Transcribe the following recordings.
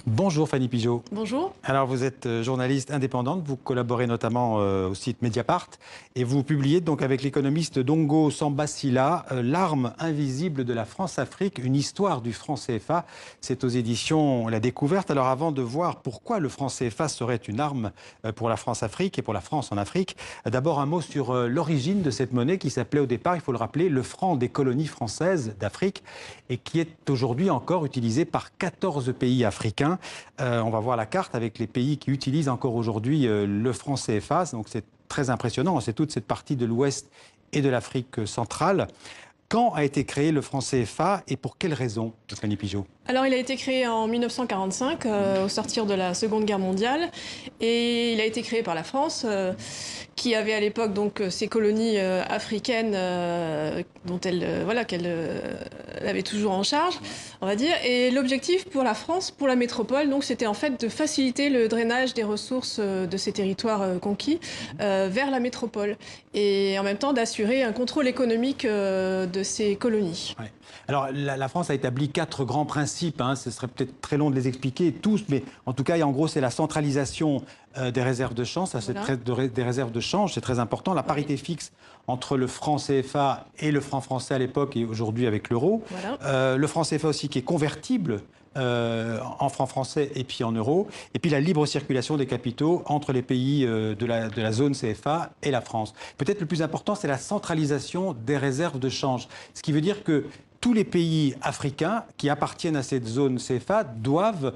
Bonjour Fanny Pigeot. Bonjour. Alors vous êtes journaliste indépendante, vous collaborez notamment au site Mediapart et vous publiez donc avec l'économiste Dongo Sambasila L'arme invisible de la France-Afrique, une histoire du franc CFA. C'est aux éditions La Découverte. Alors avant de voir pourquoi le franc CFA serait une arme pour la France-Afrique et pour la France en Afrique, d'abord un mot sur l'origine de cette monnaie qui s'appelait au départ, il faut le rappeler, le franc des colonies françaises d'Afrique et qui est aujourd'hui encore utilisé par 14 pays africains. On va voir la carte avec les pays qui utilisent encore aujourd'hui le franc CFA. Donc c'est très impressionnant. C'est toute cette partie de l'Ouest et de l'Afrique centrale. Quand a été créé le franc CFA et pour quelles raisons, Fanny Pigeot? Alors, il a été créé en 1945, au sortir de la Seconde Guerre mondiale, et il a été créé par la France, qui avait à l'époque donc ses colonies africaines, dont qu'elle avait toujours en charge, on va dire. Et l'objectif pour la France, pour la métropole, donc, c'était en fait de faciliter le drainage des ressources de ces territoires conquis vers la métropole, et en même temps d'assurer un contrôle économique de ces colonies. Ouais. Alors, la France a établi 4 grands principes. Ce serait peut-être très long de les expliquer tous, mais en tout cas, en gros, c'est la centralisation des réserves de change. Des réserves de change, c'est très important. La parité fixe entre le franc CFA et le franc français à l'époque et aujourd'hui avec l'euro. Voilà. Le franc CFA aussi qui est convertible en francs français et puis en euros. Et puis la libre circulation des capitaux entre les pays de la zone CFA et la France. Peut-être le plus important, c'est la centralisation des réserves de change. Ce qui veut dire que tous les pays africains qui appartiennent à cette zone CFA doivent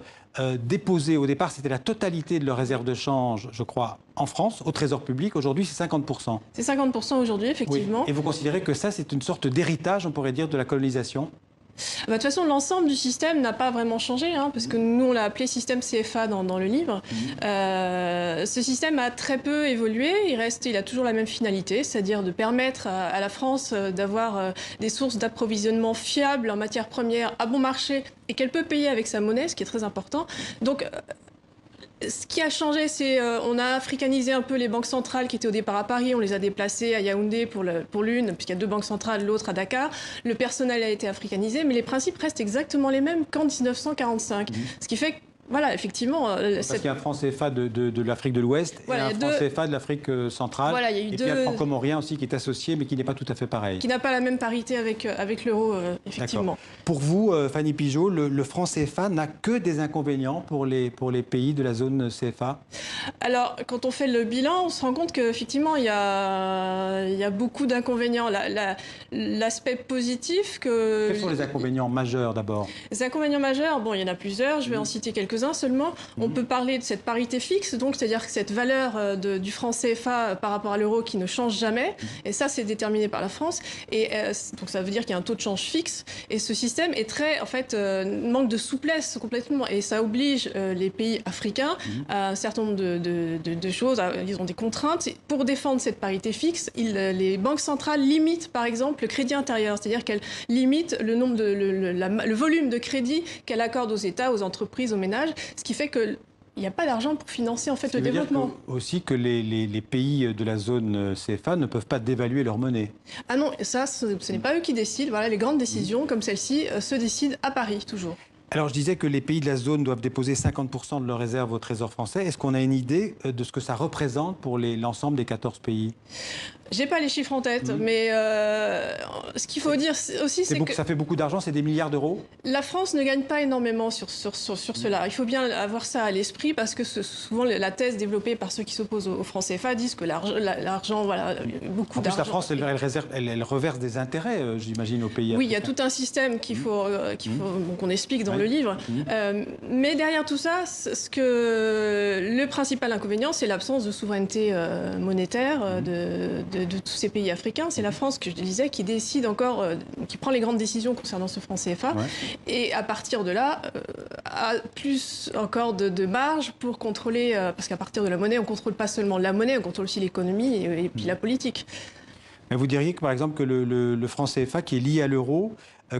déposer, au départ c'était la totalité de leurs réserves de change, je crois, en France, au Trésor public. Aujourd'hui c'est 50%. C'est 50% aujourd'hui, effectivement. Oui. Et vous considérez que ça c'est une sorte d'héritage, on pourrait dire, de la colonisation ? De toute façon, l'ensemble du système n'a pas vraiment changé, parce que nous, on l'a appelé système CFA dans le livre. Ce système a très peu évolué. Il a toujours la même finalité, c'est-à-dire de permettre à la France d'avoir des sources d'approvisionnement fiables en matières premières à bon marché et qu'elle peut payer avec sa monnaie, ce qui est très important. Donc, ce qui a changé, c'est on a africanisé un peu les banques centrales qui étaient au départ à Paris. On les a déplacées à Yaoundé pour l'une, puisqu'il y a 2 banques centrales, l'autre à Dakar. Le personnel a été africanisé, mais les principes restent exactement les mêmes qu'en 1945. Ce qui fait que, voilà, effectivement... Parce qu'il y a un franc CFA de l'Afrique de l'Ouest et un franc CFA de l'Afrique centrale. Voilà, il y a eu et puis il y a le franc comorien aussi qui est associé, mais qui n'est pas tout à fait pareil. Qui n'a pas la même parité avec l'euro, effectivement. Pour vous, Fanny Pigeot, le franc CFA n'a que des inconvénients pour les pays de la zone CFA? Alors, quand on fait le bilan, on se rend compte qu'effectivement, il y a beaucoup d'inconvénients. L'aspect positif que... Quels sont les inconvénients majeurs, d'abord? Les inconvénients majeurs, bon, il y en a plusieurs. Je vais en citer quelques-uns seulement. On peut parler de cette parité fixe, donc c'est-à-dire que cette valeur du franc CFA par rapport à l'euro qui ne change jamais. Et ça, c'est déterminé par la France. Et donc, ça veut dire qu'il y a un taux de change fixe. Et ce système est très, en fait, manque de souplesse complètement. Et ça oblige les pays africains à un certain nombre de choses. Ils ont des contraintes. Pour défendre cette parité fixe, les banques centrales limitent, par exemple, le crédit intérieur. C'est-à-dire qu'elles limitent le volume de crédit qu'elles accordent aux États, aux entreprises, aux ménages. Ce qui fait qu'il n'y a pas d'argent pour financer en fait le développement. Aussi que les pays de la zone CFA ne peuvent pas dévaluer leur monnaie. Ah non, ça, ce n'est pas eux qui décident. Voilà, les grandes décisions comme celle-ci se décident à Paris, toujours. Alors je disais que les pays de la zone doivent déposer 50% de leurs réserves au Trésor français. Est-ce qu'on a une idée de ce que ça représente pour l'ensemble des 14 pays? J'ai pas les chiffres en tête, mais ce qu'il faut dire aussi, c'est que... Ça fait beaucoup d'argent, c'est des milliards d'euros? La France ne gagne pas énormément sur cela. Il faut bien avoir ça à l'esprit, parce que souvent la thèse développée par ceux qui s'opposent au franc CFA disent que l'argent, voilà, beaucoup d'argent... En plus, la France, elle reverse des intérêts, j'imagine, aux pays africains. Oui, il y a tout un système qu'on explique dans le livre. Mais derrière tout ça, le principal inconvénient, c'est l'absence de souveraineté monétaire de tous ces pays africains. C'est la France, que je disais, qui décide encore, qui prend les grandes décisions concernant ce franc CFA. Et à partir de là, a plus encore de marge pour contrôler, parce qu'à partir de la monnaie, on ne contrôle pas seulement la monnaie, on contrôle aussi l'économie et puis la politique. Mais vous diriez que, par exemple, que le franc CFA qui est lié à l'euro,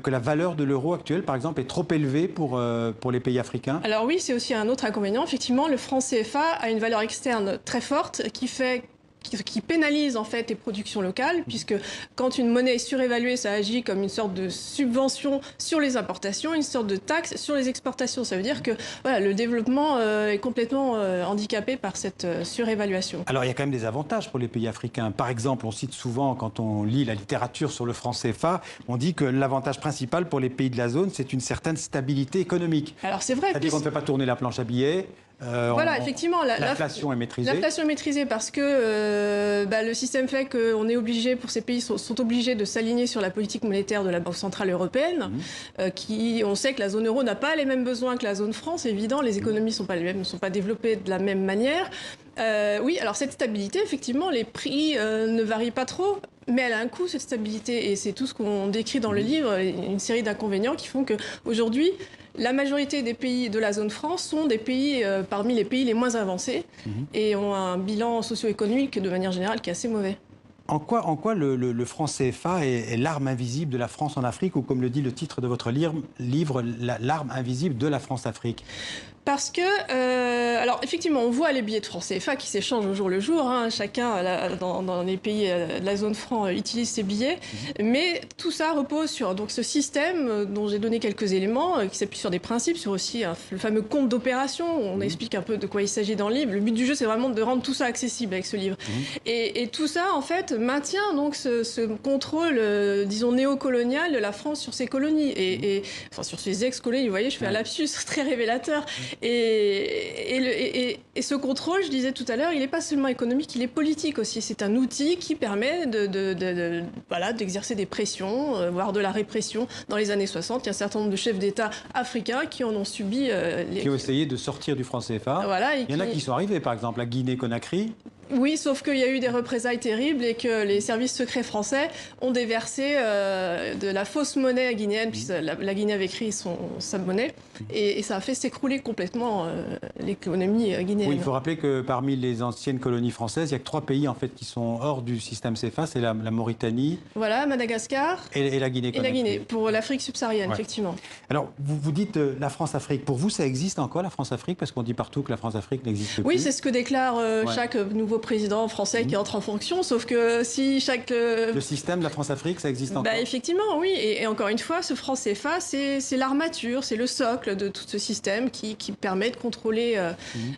que la valeur de l'euro actuelle, par exemple, est trop élevée pour les pays africains? Alors oui, c'est aussi un autre inconvénient. Effectivement, le franc CFA a une valeur externe très forte qui qui pénalise en fait les productions locales, puisque quand une monnaie est surévaluée, ça agit comme une sorte de subvention sur les importations, une sorte de taxe sur les exportations. Ça veut dire que voilà, le développement est complètement handicapé par cette surévaluation. Alors il y a quand même des avantages pour les pays africains. Par exemple, on cite souvent, quand on lit la littérature sur le franc CFA, on dit que l'avantage principal pour les pays de la zone, c'est une certaine stabilité économique. Alors c'est vrai. C'est-à-dire qu'on ne fait pas tourner la planche à billets. Voilà, effectivement, l'inflation est maîtrisée. L'inflation est maîtrisée parce que le système fait qu'on est obligé, pour ces pays, sont obligés de s'aligner sur la politique monétaire de la Banque Centrale Européenne, on sait que la zone euro n'a pas les mêmes besoins que la zone franc, c'est évident, les économies ne sont pas les mêmes, ne sont pas développées de la même manière. Oui, alors cette stabilité, effectivement, les prix ne varient pas trop. Mais elle a un coût, cette stabilité, et c'est tout ce qu'on décrit dans le livre, une série d'inconvénients qui font qu'aujourd'hui, la majorité des pays de la zone franc sont des pays parmi les pays les moins avancés et ont un bilan socio-économique de manière générale qui est assez mauvais. En quoi le franc CFA est l'arme invisible de la France en Afrique, ou comme le dit le titre de votre livre, l'arme invisible de la France-Afrique? Parce que, alors effectivement, on voit les billets de francs CFA qui s'échangent au jour le jour. Chacun dans les pays de la zone franc utilise ses billets. Mais tout ça repose sur donc, ce système dont j'ai donné quelques éléments, qui s'appuie sur des principes, sur aussi le fameux compte d'opération. On explique un peu de quoi il s'agit dans le livre. Le but du jeu, c'est vraiment de rendre tout ça accessible avec ce livre. Et tout ça, en fait, maintient donc ce contrôle, disons, néocolonial de la France sur ses colonies. Enfin, sur ses ex-colonies, vous voyez, je fais un lapsus très révélateur. Et ce contrôle, je disais tout à l'heure, il n'est pas seulement économique, il est politique aussi. C'est un outil qui permet d'exercer des pressions, voire de la répression. Dans les années 60, il y a un certain nombre de chefs d'État africains qui en ont subi... qui ont essayé de sortir du franc CFA. Voilà, il y en a qui sont arrivés, par exemple, la Guinée-Conakry. Oui, sauf qu'il y a eu des représailles terribles et que les services secrets français ont déversé de la fausse monnaie guinéenne, puisque la Guinée avait créé sa monnaie, et ça a fait s'écrouler complètement l'économie guinéenne. Oui, il faut rappeler que parmi les anciennes colonies françaises, il n'y a que 3 pays en fait, qui sont hors du système CFA, c'est la Mauritanie, voilà, Madagascar et la Guinée-Conakry. Et la Guinée, pour l'Afrique subsaharienne, effectivement. Alors, vous dites la France-Afrique. Pour vous, ça existe encore, la France-Afrique? Parce qu'on dit partout que la France-Afrique n'existe plus. Oui, c'est ce que déclare chaque nouveau président français qui entre en fonction, sauf que si chaque... Le système de la France-Afrique, ça existe encore? Effectivement, oui. Et encore une fois, ce franc CFA, c'est l'armature, c'est le socle de tout ce système qui permet de contrôler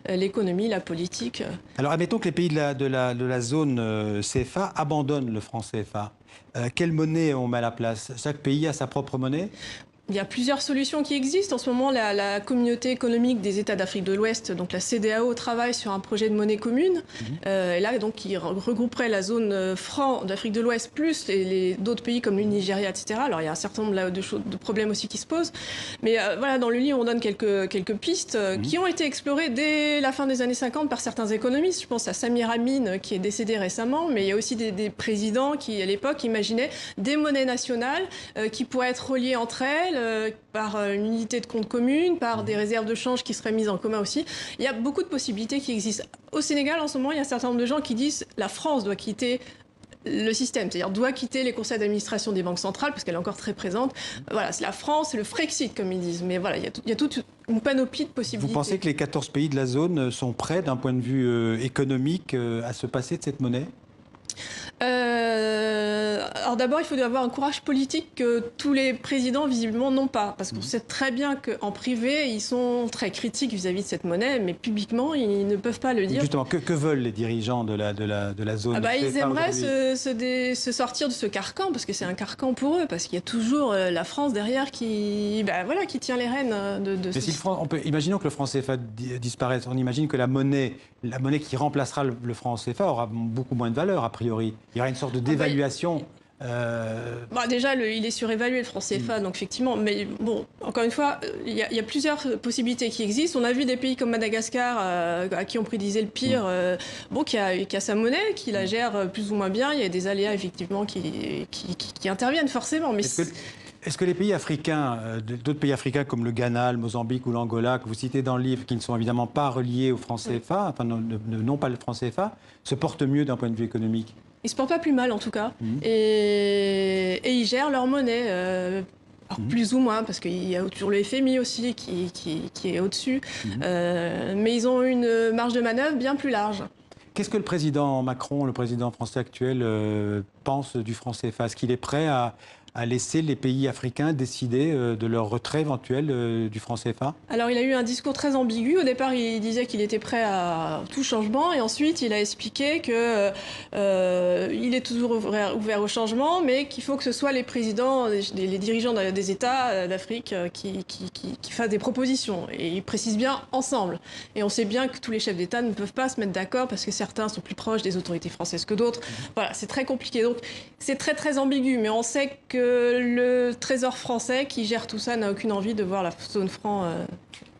l'économie, la politique. Alors, admettons que les pays de la zone CFA abandonnent le franc CFA. Quelle monnaie on met à la place? Chaque pays a sa propre monnaie? Il y a plusieurs solutions qui existent. En ce moment, la communauté économique des États d'Afrique de l'Ouest, donc la CEDEAO, travaille sur un projet de monnaie commune. Et là, donc, qui regrouperait la zone franc d'Afrique de l'Ouest plus d'autres pays comme le Nigeria, etc. Alors, il y a un certain nombre de problèmes aussi qui se posent. Mais voilà, dans le livre, on donne quelques pistes qui ont été explorées dès la fin des années 50 par certains économistes. Je pense à Samir Amin, qui est décédé récemment, mais il y a aussi des présidents qui, à l'époque, imaginaient des monnaies nationales qui pourraient être reliées entre elles, par une unité de compte commune, par des réserves de change qui seraient mises en commun aussi. Il y a beaucoup de possibilités qui existent. Au Sénégal, en ce moment, il y a un certain nombre de gens qui disent que la France doit quitter le système, c'est-à-dire doit quitter les conseils d'administration des banques centrales, parce qu'elle est encore très présente. Voilà, c'est la France, c'est le Frexit, comme ils disent. Mais voilà, il y a toute une panoplie de possibilités. Vous pensez que les 14 pays de la zone sont prêts, d'un point de vue économique, à se passer de cette monnaie ? Alors d'abord, il faut avoir un courage politique que tous les présidents, visiblement, n'ont pas. Parce qu'on sait très bien qu'en privé, ils sont très critiques vis-à-vis de cette monnaie, mais publiquement, ils ne peuvent pas le dire. Justement, que veulent les dirigeants de la zone? Ils aimeraient se sortir de ce carcan, parce que c'est un carcan pour eux, parce qu'il y a toujours la France derrière qui tient les rênes de ce... Imaginons que le franc CFA disparaisse. On imagine que la monnaie qui remplacera le franc CFA aura beaucoup moins de valeur, a priori. Il y aura une sorte de dévaluation. Déjà, il est surévalué, le franc CFA, donc effectivement. Mais bon, encore une fois, il y a plusieurs possibilités qui existent. On a vu des pays comme Madagascar, à qui on prédisait le pire, qui a sa monnaie, qui la gère plus ou moins bien. Il y a des aléas, effectivement, qui interviennent forcément. Mais est-ce que les pays africains, d'autres pays africains comme le Ghana, le Mozambique ou l'Angola, que vous citez dans le livre, qui ne sont évidemment pas reliés au franc CFA, enfin n'ont pas le franc CFA, se portent mieux d'un point de vue économique? Ils ne se portent pas plus mal, en tout cas. Et ils gèrent leur monnaie, plus ou moins, parce qu'il y a toujours le FMI aussi qui est au-dessus. Mais ils ont une marge de manœuvre bien plus large. Qu'est-ce que le président Macron, le président français actuel, pense du franc CFA? Est-ce qu'il est prêt à laisser les pays africains décider de leur retrait éventuel du franc CFA? Alors, il a eu un discours très ambigu. Au départ, il disait qu'il était prêt à tout changement. Et ensuite, il a expliqué que il est toujours ouvert au changement, mais qu'il faut que ce soit les présidents, les dirigeants des États d'Afrique qui fassent des propositions. Et il précise bien ensemble. Et on sait bien que tous les chefs d'État ne peuvent pas se mettre d'accord parce que certains sont plus proches des autorités françaises que d'autres. Voilà, c'est très compliqué. Donc, c'est très, très ambigu. Mais on sait que le Trésor français qui gère tout ça n'a aucune envie de voir la zone franc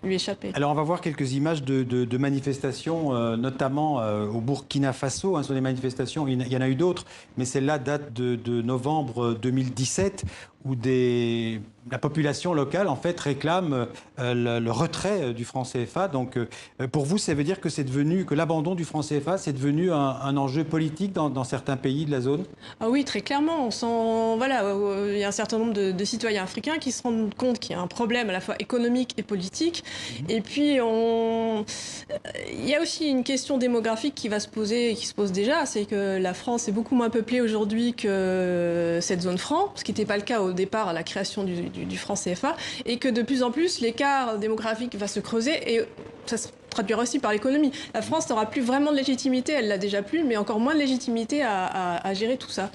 lui échapper. Alors on va voir quelques images de manifestations, notamment au Burkina Faso. Ce sont des manifestations, il y en a eu d'autres, mais celle-là date de novembre 2017, où la population locale en fait réclame le retrait du franc CFA. Donc pour vous, ça veut dire que que l'abandon du franc CFA, c'est devenu un enjeu politique dans certains pays de la zone? Ah oui, très clairement. On sent, voilà, il y a un certain nombre de citoyens africains qui se rendent compte qu'il y a un problème à la fois économique et politique. Et puis, il y a aussi une question démographique qui va se poser et qui se pose déjà, c'est que la France est beaucoup moins peuplée aujourd'hui que cette zone franc, ce qui n'était pas le cas au départ à la création du franc CFA, et que de plus en plus, l'écart démographique va se creuser et ça se traduira aussi par l'économie. La France n'aura plus vraiment de légitimité, elle l'a déjà plus, mais encore moins de légitimité à gérer tout ça.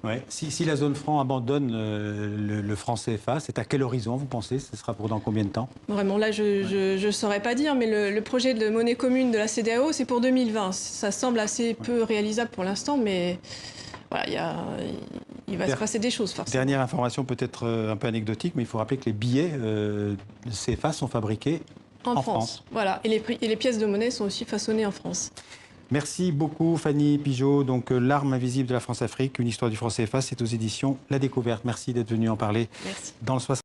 Ouais. Si la zone franc abandonne le franc CFA, c'est à quel horizon, vous pensez? Ce sera pour dans combien de temps? Vraiment, là, je ne saurais pas dire, mais le projet de monnaie commune de la CEDEAO, c'est pour 2020. Ça semble assez peu réalisable pour l'instant, mais voilà, il va se passer des choses, forcément. Dernière information peut-être un peu anecdotique, mais il faut rappeler que les billets de CFA sont fabriqués en France. Voilà, et les pièces de monnaie sont aussi façonnées en France. Merci beaucoup Fanny Pigeot. Donc L'arme invisible de la France-Afrique, une histoire du franc CFA, c'est aux éditions La Découverte. Merci d'être venue en parler. Merci. Dans le 60.